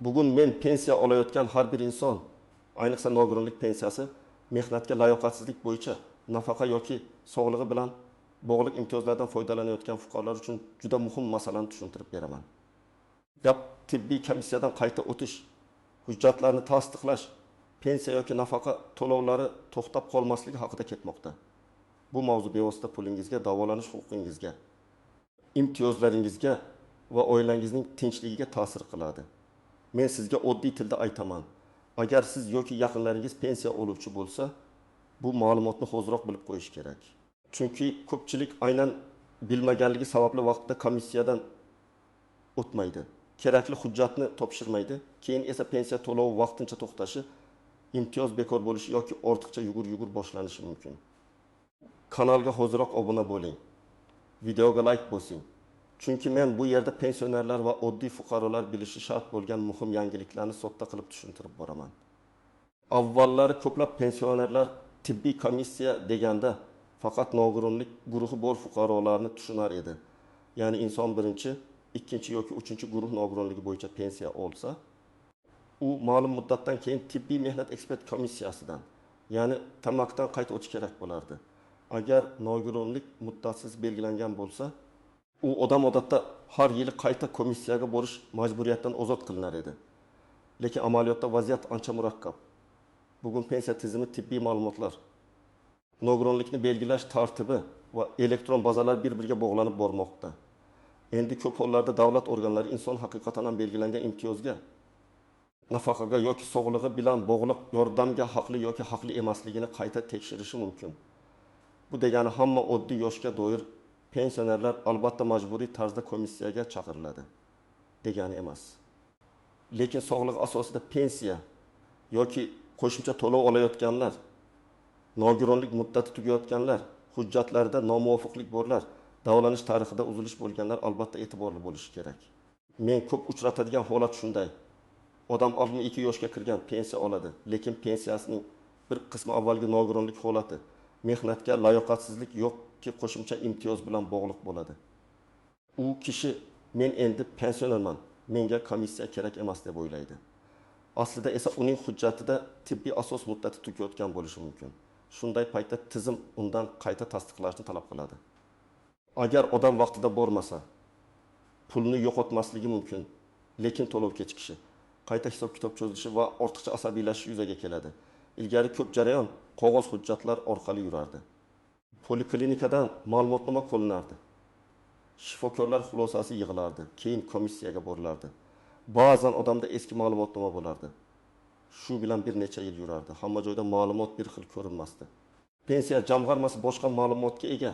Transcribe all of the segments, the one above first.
Bugun men pensiya olayotgan har bir inson, ayniqsa nogironlik pensiyasi, mehnatga layoqatsizlik bo'yicha nafaqa yoki sog'lig'i bilan bog'liq imtiyozlardan foydalanayotgan fuqarolar uchun juda muhim masalani tushuntirib beraman. Gap tibbiy komissiyadan qayta o'tish, hujjatlarni tasdiqlash, pensiya yoki nafaqa to'lovlari to'xtab qolmasligi haqida ketmoqda. Bu mavzu bevosita pulingizga, davolanish huquqingizga, imtiyozlaringizga va oilangizning tinchligiga ta'sir qiladi. Men sizga oddiy tilda aytaman. Agar siz yoki yaqinlaringiz pensiya oluvchi bo'lsa, bu ma'lumotni hozirroq bilib qo'yish kerak. Chunki ko'pchilik aynan bilmaganligi sababli vaqtida komissiyadan o'tmaydi. Kerakli hujjatni topshirmaydi. Keyin esa pensiya to'lovi vaqtincha to'xtashi, imtiyoz bekor bo'lishi yoki ortiqcha yugur boshlanishi mumkin. Kanalga hozirroq obuna bo'ling. Videoga like bosing. Chunki men bu yerda pensionerlar va oddiy fuqarolar bilishi shart bo'lgan muhim yangiliklarni sodda qilib tushuntirib boraman. Avvallari ko'plab pensionerlar tibbiy komissiya deganda faqat nogironlik guruhi bor fuqarolarni tushunar edi. Ya'ni inson birinchi, ikkinchi yoki uchinchi guruh nogironligi bo'yicha pensiya olsa, u ma'lum muddatdan keyin tibbiy mehnat ekspert komissiyasidan, ya'ni tamakdan qayta o'tish kerak bo'lardi. Agar nogironlik muddatsiz belgilangan bo'lsa, u odam odatda har yili qayta komissiyaga borish majburiyatdan ozod qilinar edi. Lekin amaliyotda vaziyat ancha murakkab. Bugun pensiya tizimi tibbiy ma'lumotlar, nogironlikni belgilash tartibi va elektron bazalar bir-biriga bog'lanib bormoqda. Endi ko'p hollarda davlat organlari inson haqiqatan ham belgilangan imtiyozga, nafaqaga yoki sog'lig'i bilan bog'liq yordamga haqli yoki haqli emasligini qayta tekshirishi mumkin. Bu degani hamma oddiy yoshga doir pensionerlar albatta majburiy tarzda komissiyaga chaqiriladi degani emas. Lekin sog'liq asosida pensiya yoki qo'shimcha to'lov olayotganlar, nogironlik muddati tugayotganlar, hujjatlarida nomuvofiqlik borlar, davolanish tarixida uzilish bo'lganlar albatta e'tiborli bo'lishi kerak. Men ko'p uchratadigan holat shunday. Odam 62 yoshga kirgan, pensiya oladi, lekin pensiyasining bir qismi avvalgi nogironlik holati, mehnatga layoqatsizlik yoki qo'shimcha imtiyoz bilan bog'liq bo'ladi. U kishi men endi pensionerman, menga komissiya kerak emas deb o'ylaydi. Aslida esa uning hujjatida tibbiy asos muddati tugayotgan bo'lishi mumkin. Shunday paytda tizim undan qayta tasdiqlashni talab qiladi. Agar odam vaqtida bormasa, pulni yo'qotmasligi mumkin, lekin to'lov kechikishi, qayta hisob-kitob cho'zilishi va ortiqcha asabiylashish yuzaga keladi. Ilgari ko'p jarayon qog'oz hujjatlar orqali yurardi. Poliklinikadan ma'lumotnoma qo'llanardi. Shifokorlar xulosasi yig'ilardi, keyin komissiyaga borilardi. Ba'zan odamda eski ma'lumotnoma bo'lardi. Shu bilan bir necha yil yurardi. Hamma joyda ma'lumot bir xil ko'rinmasdi. Pensiya jamg'armasi boshqa ma'lumotga ega,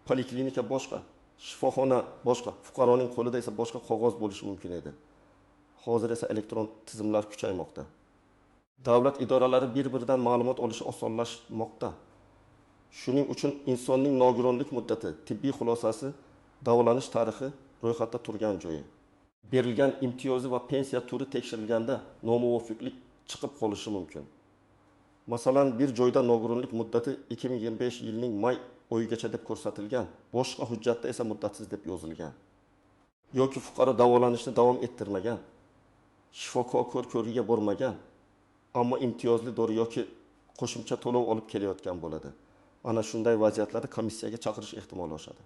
poliklinika boshqa, shifoxona boshqa, fuqaroning qo'lida esa boshqa qog'oz bo'lishi mumkin edi. Hozir esa elektron tizimlar kuchaymoqda. Davlat idoralari bir-biridan ma'lumot olishi osonlashmoqda. Shuning uchun insonning nogironlik muddati, tibbiy xulosasi, davolanish tarixi ro'yxatda turgan joyi. Berilgan imtiyozi va pensiya turi tekshirilganda nomuvofiqlik chiqib qolishi mumkin. Masalan, bir joyda nogironlik muddati 2025 yilning may oyigacha deb ko'rsatilgan, boshqa hujjatda esa muddatsiz deb yozilgan. Yoki fuqaro davolanishni davom ettirmagan, shifokor ko'rigiga bormagan, ammo imtiyozli dori yoki qo'shimcha to'lov olib kelayotgan bo'ladi. Ana shunday vaziyatlarda komissiyaga chaqirish ehtimoli oshadi.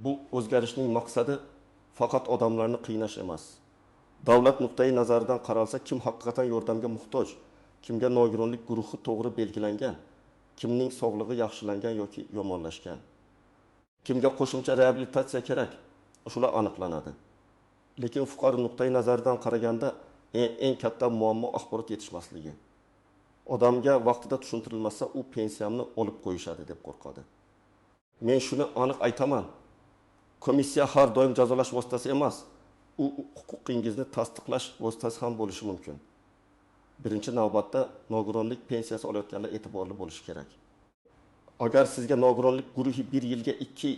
Bu o'zgarishning maqsadi faqat odamlarni qiynash emas. Davlat nuqtai nazaridan qaralsa, kim haqiqatan yordamga muhtoj, kimga nogironlik guruhi to'g'ri belgilangan, kimning sog'lig'i yaxshilangan yoki yomonlashgan, kimga qo'shimcha reabilitatsiya kerak, shular aniqlanadi. Lekin fuqaro nuqtai nazaridan qaraganda eng katta muammo axborot yetishmasligi. Odamga vaqtida tushuntirilmasa, u pensiyamni olib qo'yishadi deb qo'rqadi. Men shuni aniq aytaman. Komissiya har doim jazolash vositasi emas, u huquqingizni tasdiqlash vositasi ham bo'lishi mumkin. Birinchi navbatda nogironlik pensiyasi olayotganlar e'tiborli bo'lishi kerak. Agar sizga nogironlik guruhi 1 yilga, 2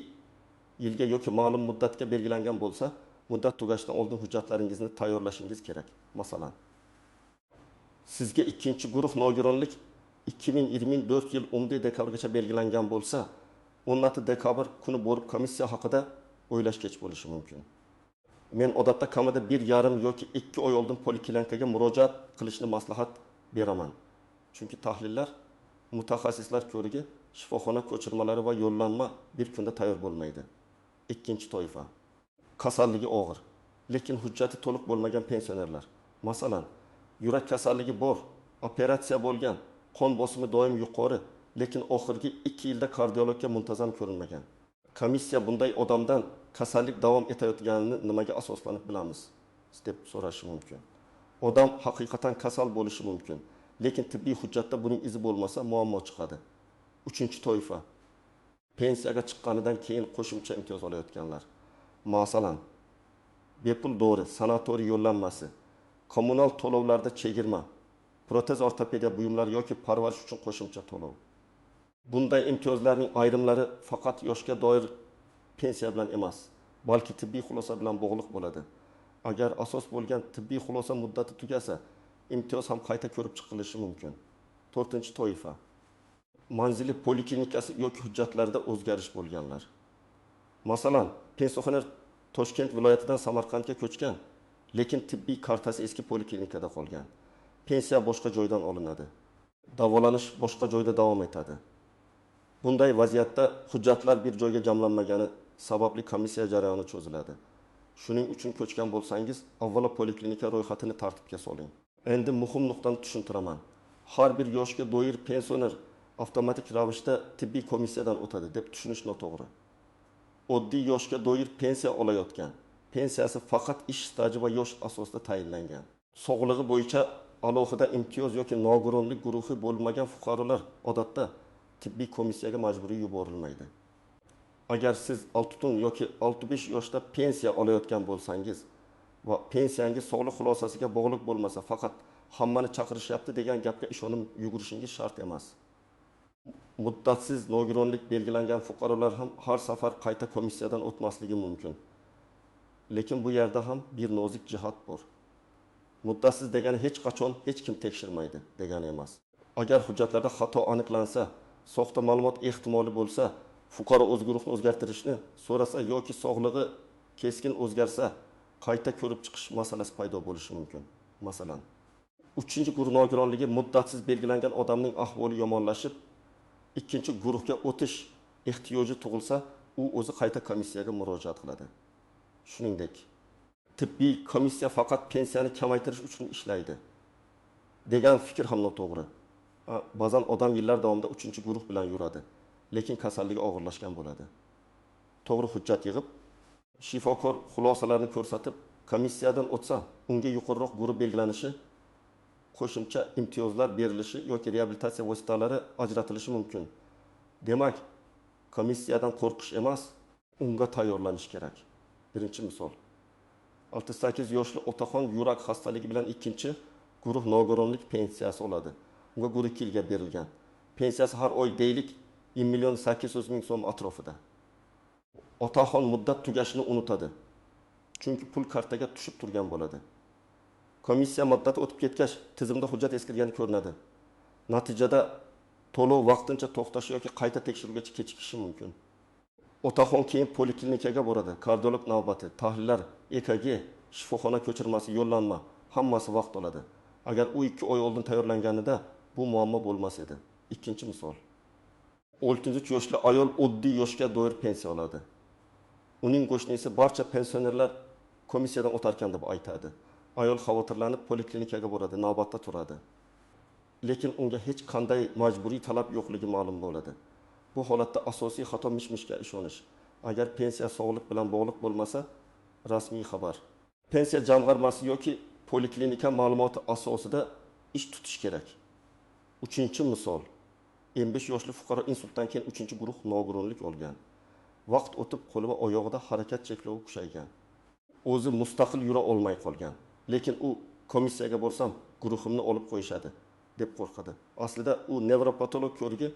yilga yoki ma'lum muddatga belgilangan bo'lsa, muddat tugashidan oldin hujjatlaringizni tayyorlashingiz kerak. Masalan, sizga ikkinchi guruh nogironlik 2024 yil 10 dekabrgacha belgilangan bo'lsa, 16 dekabr kuni borib komissiya haqida o'ylash kech bo'lishi mumkin. Men odatda kamida 1,5 yoki 2 oy oldin poliklinikaga murojaat qilishni maslahat beraman. Chunki tahlillar mutaxassislar ko'rigi shifoxona ko'chirmalari va yo'llanma bir kunda tayyor bo'lmaydi. Ikkinchi toifa. Kasalligi og'ir, lekin hujjati to'liq bo'lmagan pensionerlar. Masalan, yurak kasalligi bor, operatsiya bo'lgan, qon bosimi doim yuqori, lekin oxirgi 2 yilda kardiologga muntazam ko'rinmagan. Komissiya bunday odamdan kasallik davom etayotganini nimaga asoslanib bilamiz deb so'rashi mumkin. Odam haqiqatan kasal bo'lishi mumkin, lekin tibbiy hujjatda buning izi bo'lmasa muammo chiqadi. Uchinchi toifa. Pensiyaga chiqqanidan keyin qo'shimcha imtiyoz olayotganlar. Masalan, bepul dori, sanatoriy yo'llanmasi, kommunal to'lovlarda chegirma, protez ortopediya buyumlari yoki parvarish uchun qo'shimcha to'lov. Bunday imtiyozlarning ayrimlari faqat yoshga doir pensiya bilan emas, balki tibbiy xulosa bilan bog'liq bo'ladi. Agar asos bo'lgan tibbiy xulosa muddati tugasa, imtiyoz ham qayta ko'rib chiqilishi mumkin. 4-toifa. Manzili poliklinikasi yoki hujjatlarida o'zgarish bo'lganlar. Masalan, pensioner Toshkent viloyatidan Samarqandga ko'chgan, lekin tibbiy kartasi eski poliklinikada qolgan. Pensiya boshqa joydan olinadi. Davolanish boshqa joyda davom etadi. Bunday vaziyatda hujjatlar bir joyga jamlanmagani sababli komissiya jarayoni cho'ziladi. Shuning uchun ko'chgan bo'lsangiz, avvalo poliklinika ro'yxatini tartibga soling. Endi muhim nuqtani tushuntiraman. Har bir yoshga doir pensioner avtomatik ravishda tibbiy komissiyadan o'tadi deb tushunish noto'g'ri. Oddiy yoshga doir pensiya olayotgan, pensiyasi faqat ish staji va yosh asosida tayinlangan. Sog'lig'i bo'yicha alohida imtiyoz yoki nogironlik guruhi bo'lmagan fuqarolar odatda tibbiy komissiyaga majburiy yuborilmaydi. Agar siz 6 yoki 65 yoshda pensiya olayotgan bo'lsangiz va pensiyangiz sog'liq xulosasiga bog'liq bo'lmasa, faqat hammani chaqirishyapti degan gapga ishonib yugurishingiz shart emas. Muddatsiz nogironlik belgilangan fuqarolar ham har safar qayta komissiyadan o'tmasligi mumkin. Lekin bu yerda ham bir nozik jihat bor. Muddatsiz degani hech qachon hech kim tekshirmaydi degani emas. Agar hujjatlarda xato aniqlansa, soxta ma'lumot ehtimoli bo'lsa, fuqaro o'z guruhini o'zgartirishni so'rasa yoki sog'lig'i keskin o'zgarsa, qayta ko'rib chiqish masalasi paydo bo'lishi mumkin. Masalan, 3-guruh nogironligi muddatsiz belgilangan odamning ahvoli yomonlashib, 2-guruhga o'tish ehtiyoji tug'ilsa, u o'zi qayta komissiyaga murojaat qiladi. Shuningdek, tibbiy komissiya faqat pensiyani kamaytirish uchun ishlaydi degan fikr ham noto'g'ri. Ba'zan odam yillar davomida 3-guruh bilan yuradi, lekin kasalligi og'irlashgan bo'ladi. To'g'ri hujjat yig'ib, shifokor xulosalarini ko'rsatib, komissiyadan o'tsa, unga yuqoriroq guruh belgilanishi, qo'shimcha imtiyozlar berilishi yoki reabilitatsiya vositalari ajratilishi mumkin. Demak, komissiyadan qo'rqish emas, unga tayyorlanish kerak. Birinchi misol. 68 yoshli otaxon yurak xastaligi bilan 2-guruh nogironlik pensiyasi oladi. Unga guruh 2 yilga berilgan. Pensiyasi har oy deylik 1,8 million so'm atrofida. Otaxon muddat tugashini unutadi. Chunki pul kartaga tushib turgan bo'ladi. Komissiya muddati o'tib ketgach, tizimda hujjat eskirgani ko'rinadi. Natijada to'lov vaqtincha to'xtashi yoki qayta tekshiruvgacha kechikishi mumkin. Otaxon keyin poliklinikaga boradi. Kardiolog navbati, tahlillar, EKG, shifoxona ko'chirmasi, yo'llanma, hammasi vaqt oladi. Agar u 2 oy oldin tayyorlanganida bu muammo bo'lmas edi. Ikkinchi misol. 33 yoshli ayol oddiy yoshga doir pensiya oladi. Uning qo'shnisi barcha pensionerlar komissiyadan o'tarkan deb aytadi. Ayol xavotirlanib poliklinikaga boradi, navbatda turadi. Lekin unga hech qanday majburiy talab yo'qligi ma'lum bo'ladi. Bu holatda asosiy xato mish-mishga ishonish. Agar pensiya sog'liq bilan bog'liq bo'lmasa, rasmiy xabar. Pensiya jamg'armasi yoki poliklinika ma'lumoti asosida ish tutish kerak. 3-misol. 55 yoshli fuqaro insultdan keyin 3-guruh nogironlik olgan. Vaqt o'tib qo'li va oyog'ida harakat cheklovi kuchaygan. O'zi mustaqil yura olmay qolgan. Lekin u komissiyaga borsam, guruhimni olib qo'yishadi deb qo'rqadi. Aslida u nevropatolog ko'rigi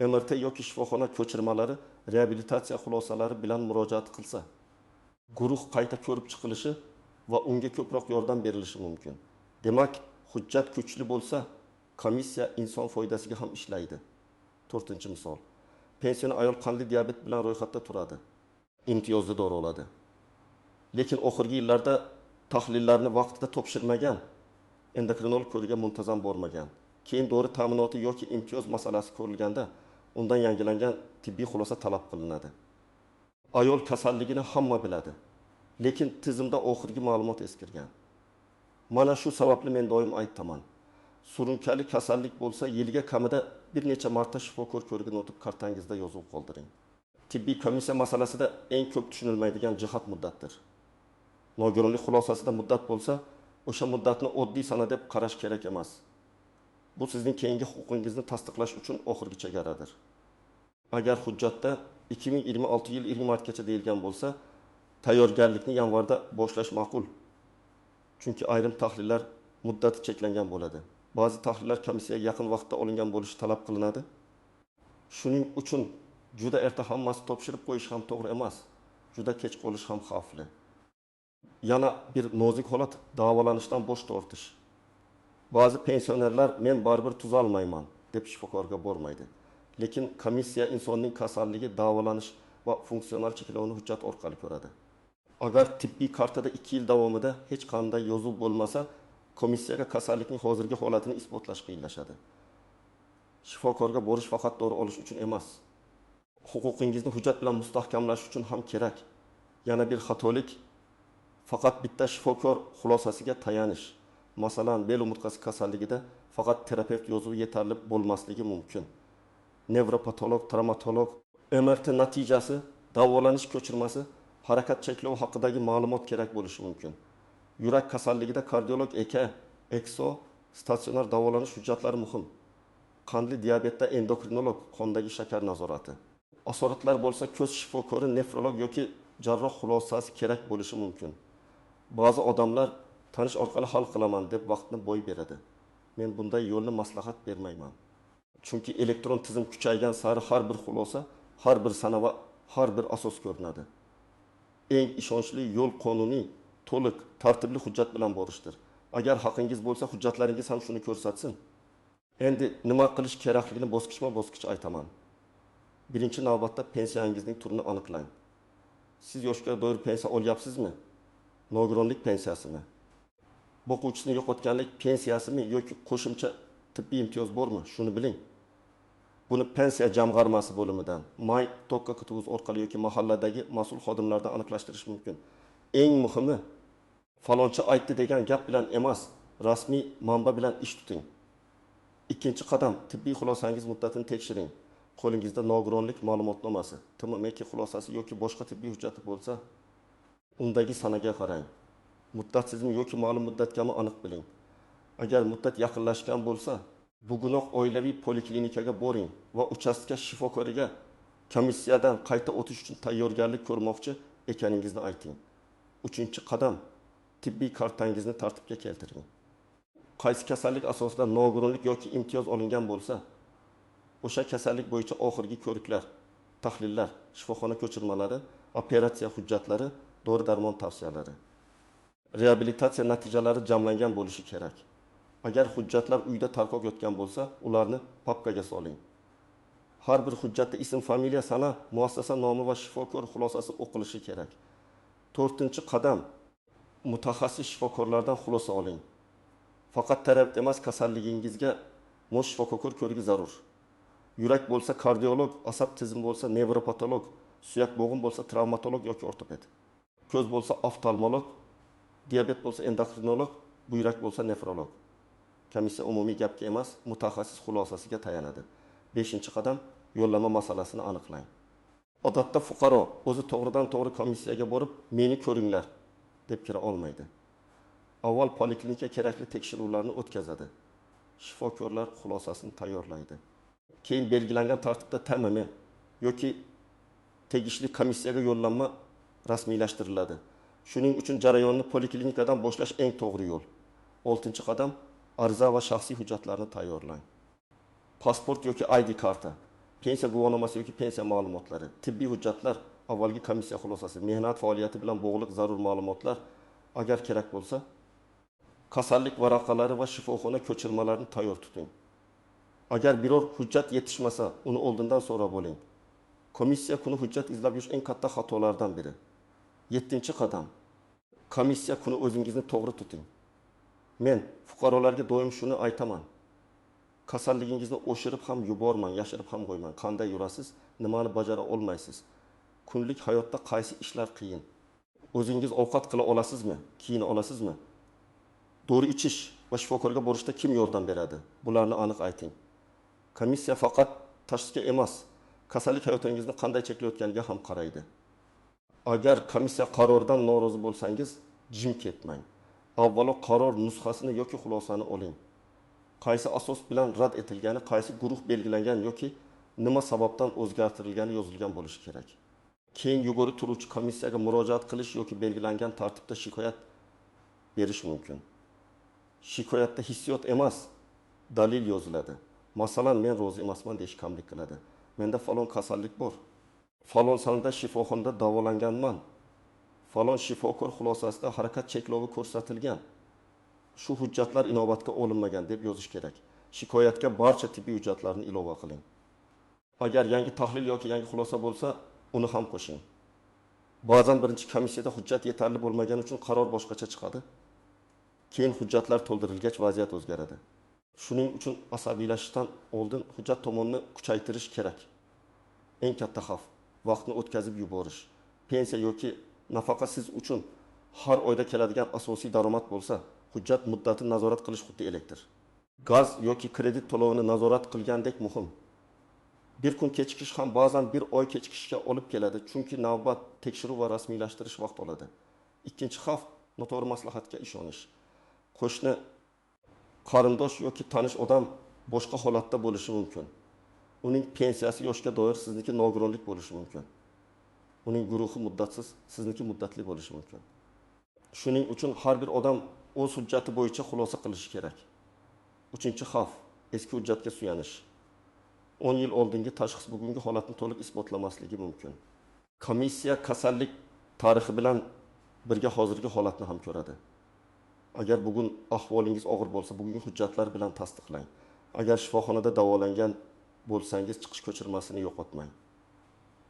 MRT yoki shifoxona ko'chirmalari, reabilitatsiya xulosalari bilan murojaat qilsa, guruh qayta ko'rib chiqilishi va unga ko'proq yordam berilishi mumkin. Demak, hujjat kuchli bo'lsa, komissiya inson foydasiga ham ishlaydi. 4-misol. Pensioner ayol qandli diabet bilan ro'yxatda turadi. Imtiyozli dori oladi. Lekin oxirgi yillarda tahlillarni vaqtida topshirmagan, endokrinolog ko'riga muntazam bormagan. Keyin dori ta'minoti yoki imtiyoz masalasi ko'rilganda undan yangilangan tibbiy xulosa talab qilinadi. Ayol kasalligini hamma biladi, lekin tizimda oxirgi ma'lumot eskirgan. Mana shu sababli men doim aytaman. Surunkali kasallik bo'lsa, yilga kamida bir necha marta shifokor ko'rigini o'tib kartangizda yozib qoldiring. Tibbiy komissiya masalasida eng ko'p tushunilmaydigan jihat muddatdir. Nogironlik xulosasida muddat bo'lsa, o'sha muddatni oddiy sana deb qarash kerak emas. Bu sizning keyingi huquqingizni tasdiqlash uchun oxirgi chegaradir. Agar hujjatda 2026 yil 20 martgacha deyilgan bo'lsa, tayyorgarlikni yanvarda boshlash ma'qul. Chunki ayrim tahlillar muddati cheklangan bo'ladi. Ba'zi tahlillar komissiyaga yaqin vaqtda olingan bo'lishi talab qilinadi. Shuning uchun juda erta hammasi topshirib qo'yish ham to'g'ri emas. Juda kech qolish ham xavfli. Yana bir nozik holat davolanishdan bosh tortish. Ba'zi pensionerlar men baribir tuzalmayman deb shifokorga bormaydi. Lekin komissiya insonning kasalligi davolanish va funksional cheklovini hujjat orqali ko'radi. Agar tibbiy kartada 2 yil davomida hech qanday yozuv bo'lmasa, komissiyaga kasallikning hozirgi holatini isbotlash qiyinlashadi. Shifokorga borish faqat dori olish uchun emas, huquqingizni hujjat bilan mustahkamlash uchun ham kerak. Yana bir xatolik faqat bitta shifokor xulosasiga tayanish. Masalan, bel umurtqasi kasalligida faqat terapevt yozuvi yetarli bo'lmasligi mumkin. Nevropatolog, travmatolog, MRT natijasi, davolanish ko'chirmasi, harakat cheklovi haqidagi ma'lumot kerak bo'lishi mumkin. Yurak kasalligida kardiolog ekso, statsionar davolanish hujjatlari muhim. Qandli diabetda endokrinolog, qondagi shakar nazorati. Asoratlar bo'lsa, ko'z shifokori, nefrolog yoki jarroh xulosasi kerak bo'lishi mumkin. Ba'zi odamlar tanish orqali hal qilaman deb vaqtni boy beradi. Men bunday yo'lni maslahat bermayman. Chunki elektron tizim kuchaygan sari har bir xulosa, har bir sana va har bir asos ko'rinadi. Eng ishonchli yo'l qonuniy, to'liq, tartibli hujjat bilan borishdir. Agar haqingiz bo'lsa, hujjatlaringiz ham shuni ko'rsatsin. Endi nima qilish kerakligini bosqichma-bosqich aytaman. Birinchi navbatda pensiyangizning turini aniqlang. Siz yoshga doir pensiya olyapsizmi? Nogironlik pensiyasimi? Boquvchisini yo'qotganlik pensiyasimi yoki qo'shimcha tibbiy imtiyoz bormi? Shuni biling. Buni pensiya jamg'armasi bo'limidan, may tokka kutuvuz orqali yoki mahalladagi mas'ul xodimlardan aniqlashtirish mumkin. Eng muhimi, falonchi aytdi degan gap bilan emas, rasmiy manba bilan ish tuting. Ikkinchi qadam, tibbiy xulosangiz muddatini tekshiring. Qo'lingizda nogironlik ma'lumotnomasi, TMMK xulosasi yoki boshqa tibbiy hujjati bo'lsa, undagi sanaga qarang. Muddatsizmi yoki ma'lum muddatgami aniq biling. Agar muddat yaqinlashgan bo'lsa, bugunoq oilaviy poliklinikaga boring va uchastka shifokoriga komissiyadan qayta o'tish uchun tayyorgarlik ko'rmoqchi ekaningizni ayting. Uchinchi qadam, tibbiy kartangizni tartibga keltiring. Qaysi kasallik asosida nogironlik yoki imtiyoz olingan bo'lsa, o'sha kasallik bo'yicha oxirgi ko'riklar, tahlillar, shifoxona ko'chirmalari, operatsiya hujjatlari, dori-darmon tavsiyalari, reabilitatsiya natijalari jamlangan bo'lishi kerak. Agar hujjatlar uyda tarqoq yotgan bo'lsa, ularni papkaga soling. Har bir hujjatda ism, familiya, sana, muassasa nomi va shifokor xulosasi o'qilishi kerak. 4-qadam, mutaxassis shifokorlardan xulosa oling. Faqat terapevt emas, kasalligingizga mos shifokor ko'rigi zarur. Yurak bo'lsa kardiolog, asab tizimi bo'lsa nevropatolog, suyak bo'g'im bo'lsa travmatolog yoki ortoped. Ko'z bo'lsa oftalmolog, diabet bo'lsa endokrinolog, buyrak bo'lsa nefrolog. Komissiya umumiy gapga emas, mutaxassis xulosasiga tayanadi. 5-qadam, yo'llanma masalasini aniqlang. Odatda fuqaro o'zi to'g'ridan-to'g'ri komissiyaga borib, meni ko'ringlar deb kira olmaydi. Avval poliklinika kerakli tekshiruvlarni o'tkazadi. Shifokorlar xulosasini tayyorlaydi. Keyin belgilangan tartibda TMM yoki tegishli komissiyaga yo'llanma rasmiylashtiriladi. Shuning uchun jarayonni poliklinikadan boshlash eng to'g'ri yo'l. 6-qadam, ariza va shaxsiy hujjatlarni tayyorlang. Pasport yoki ID karta, pensiya guvohnomasi yoki pensiya ma'lumotlari, tibbiy hujjatlar, avvalgi komissiya xulosasi, mehnat faoliyati bilan bog'liq zarur ma'lumotlar, agar kerak bo'lsa, kasallik varaqalari va shifoxona ko'chirmalarini tayyor tuting. Agar biror hujjat yetishmasa, uni oldindan so'rab oling. Komissiya kuni hujjat izlab yurish eng katta xatolardan biri. 7-qadam, Komissiya kuni o'zingizni to'g'ri tuting. Men fuqarolarga doim shuni aytaman. Kasalligingizni oshirib ham yubormang, yashirib ham qo'ymang. Qanday yurasiz, nimani bajara olmaysiz? Kunlik hayotda qaysi ishlar qiyin? O'zingiz ovqat qila olasizmi? Kiyina olasizmi? Dori ichish va shifokorga borishda kim yordam beradi? Bularni aniq ayting. Komissiya faqat tashxisga emas, kasallik hayotingizni qanday cheklayotganiga ham qaraydi. Agar komissiya qaroridan norozi bo'lsangiz, jim ketmang. Avvalo qaror nusxasini yoki xulosani oling. Qaysi asos bilan rad etilgani, qaysi guruh belgilangan yoki nima sababdan o'zgartirilgani yozilgan bo'lishi kerak. Keyin yugurib turuvchi komissiyaga murojaat qilish yoki belgilangan tartibda shikoyat berish mumkin. Shikoyatda hissiyot emas, dalil yoziladi. Masalan, men rozi emasman deyish kamlik qiladi. Menda falon kasallik bor. Falon sonda shifoxonada davolanganman. Falon shifokor xulosasida harakat cheklovi ko'rsatilgan. Shu hujjatlar inobatga olinmagan deb yozish kerak. Shikoyatga barcha tibbiy hujjatlarni ilova qiling. Agar yangi tahlil yoki yangi xulosa bo'lsa, uni ham qo'shing. Ba'zan birinchi komissiyada hujjat yetarli bo'lmagani uchun qaror boshqacha chiqadi. Keyin hujjatlar to'ldirilgach vaziyat o'zgaradi. Shuning uchun asabiylashishdan oldin hujjat tomonini kuchaytirish kerak. Eng katta xavf vaqtni o'tkazib yuborish. Pensiya yoki nafaqa siz uchun har oyda keladigan asosiy daromad bo'lsa, hujjat muddatini nazorat qilish xuddi elektr. Gaz yoki kredit to'lovini nazorat qilgandek muhim. Bir kun kechikish ham ba'zan bir oy kechikishga olib keladi, chunki navbat tekshiruv va rasmiylashtirish vaqt oladi. Ikkinchi xavf noto'g'ri maslahatga ishonish. Qo'shni, qarindosh yoki tanish odam boshqa holatda bo'lishi mumkin. Uning pensiyasi yoshga doir sizniki nogironlik bo'lishi mumkin. Uning guruhi muddatsiz, sizniki muddatli bo'lishi mumkin. Shuning uchun har bir odam o'z hujjati bo'yicha xulosa qilishi kerak. Uchinchi xavf eski hujjatga suyanish. 10 yil oldingi tashxis bugungi holatni to'liq isbotlamasligi mumkin. Komissiya kasallik tarixi bilan birga hozirgi holatni ham ko'radi. Agar bugun ahvolingiz og'ir bo'lsa, bugungi hujjatlar bilan tasdiqlang. Agar shifoxonada davolangan bo'lsangiz, chiqish ko'chirmasini yo'qotmang.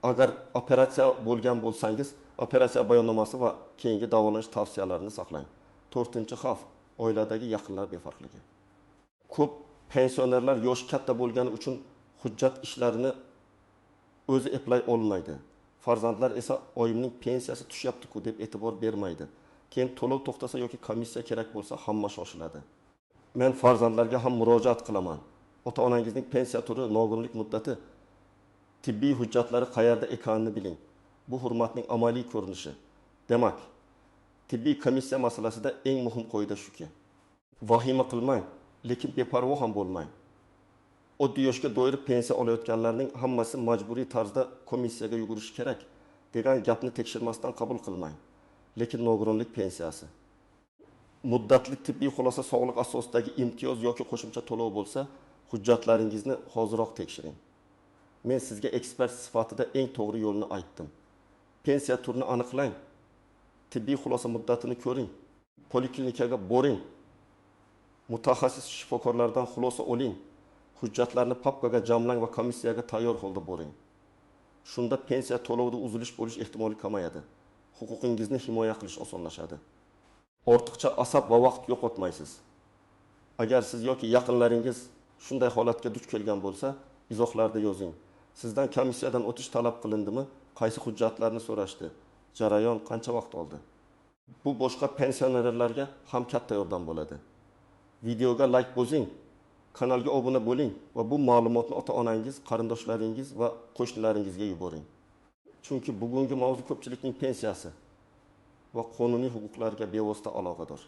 Agar operatsiya bo'lgan bo'lsangiz, operatsiya bayonnomasi va keyingi davolanish tavsiyalarini saqlang. 4-xavf oiladagi yaqinlar befarqligi. Ko'p pensionerlar yoshi katta bo'lgani uchun hujjat ishlarini o'zi eplay olmaydi. Farzandlar esa oyimning pensiyasi tushyapti-ku deb e'tibor bermaydi. Keyin to'lov to'xtasa yoki komissiya kerak bo'lsa, hamma shoshiladi. Men farzandlarga ham murojaat qilaman. Ota-onangizning pensiya turi, nogironlik muddati, tibbiy hujjatlari qayerda ekanini biling. Bu hurmatning amaliy ko'rinishi. Demak, tibbiy komissiya masalasida eng muhim qoida shuki, vahima qilmang, lekin beparvo ham bo'lmang. Oddiy yoshga doir pensiya olayotganlarning hammasi majburiy tarzda komissiyaga yugurishi kerak degan gapni tekshirmasdan qabul qilmang. Lekin nogironlik pensiyasi, muddatli tibbiy xulosa sog'liq asosidagi imtiyoz yoki qo'shimcha to'lov bo'lsa, hujjatlaringizni hoziroq tekshiring. Men sizga ekspert sifatida eng to'g'ri yo'lni aytdim. Pensiya turini aniqlang. Tibbiy xulosa muddatini ko'ring. Poliklinikaga boring. Mutaxassis shifokorlardan xulosa oling. Hujjatlarni papkaga jamlang va komissiyaga tayyor holda boring. Shunda pensiya to'lovida uzilish bo'lish ehtimoli kamayadi. Huquqingizni himoya qilish osonlashadi. Ortiqcha asab va vaqt yo'qotmaysiz. Agar siz yoki yaqinlaringiz shunday holatga duch kelgan bo'lsa, izohlarda yozing. Sizdan komissiyadan o'tish talab qilindimi? Qaysi hujjatlarni so'rashdi? Jarayon qancha vaqt oldi? Bu boshqa pensionerlarga ham katta yordam bo'ladi. Videoga like bosing, kanalga obuna bo'ling va bu ma'lumotni ota-onangiz, qarindoshlaringiz va qo'shnilaringizga yuboring. Chunki bugungi mavzu ko'pchilikning pensiyasi va qonuniy huquqlariga bevosita aloqador.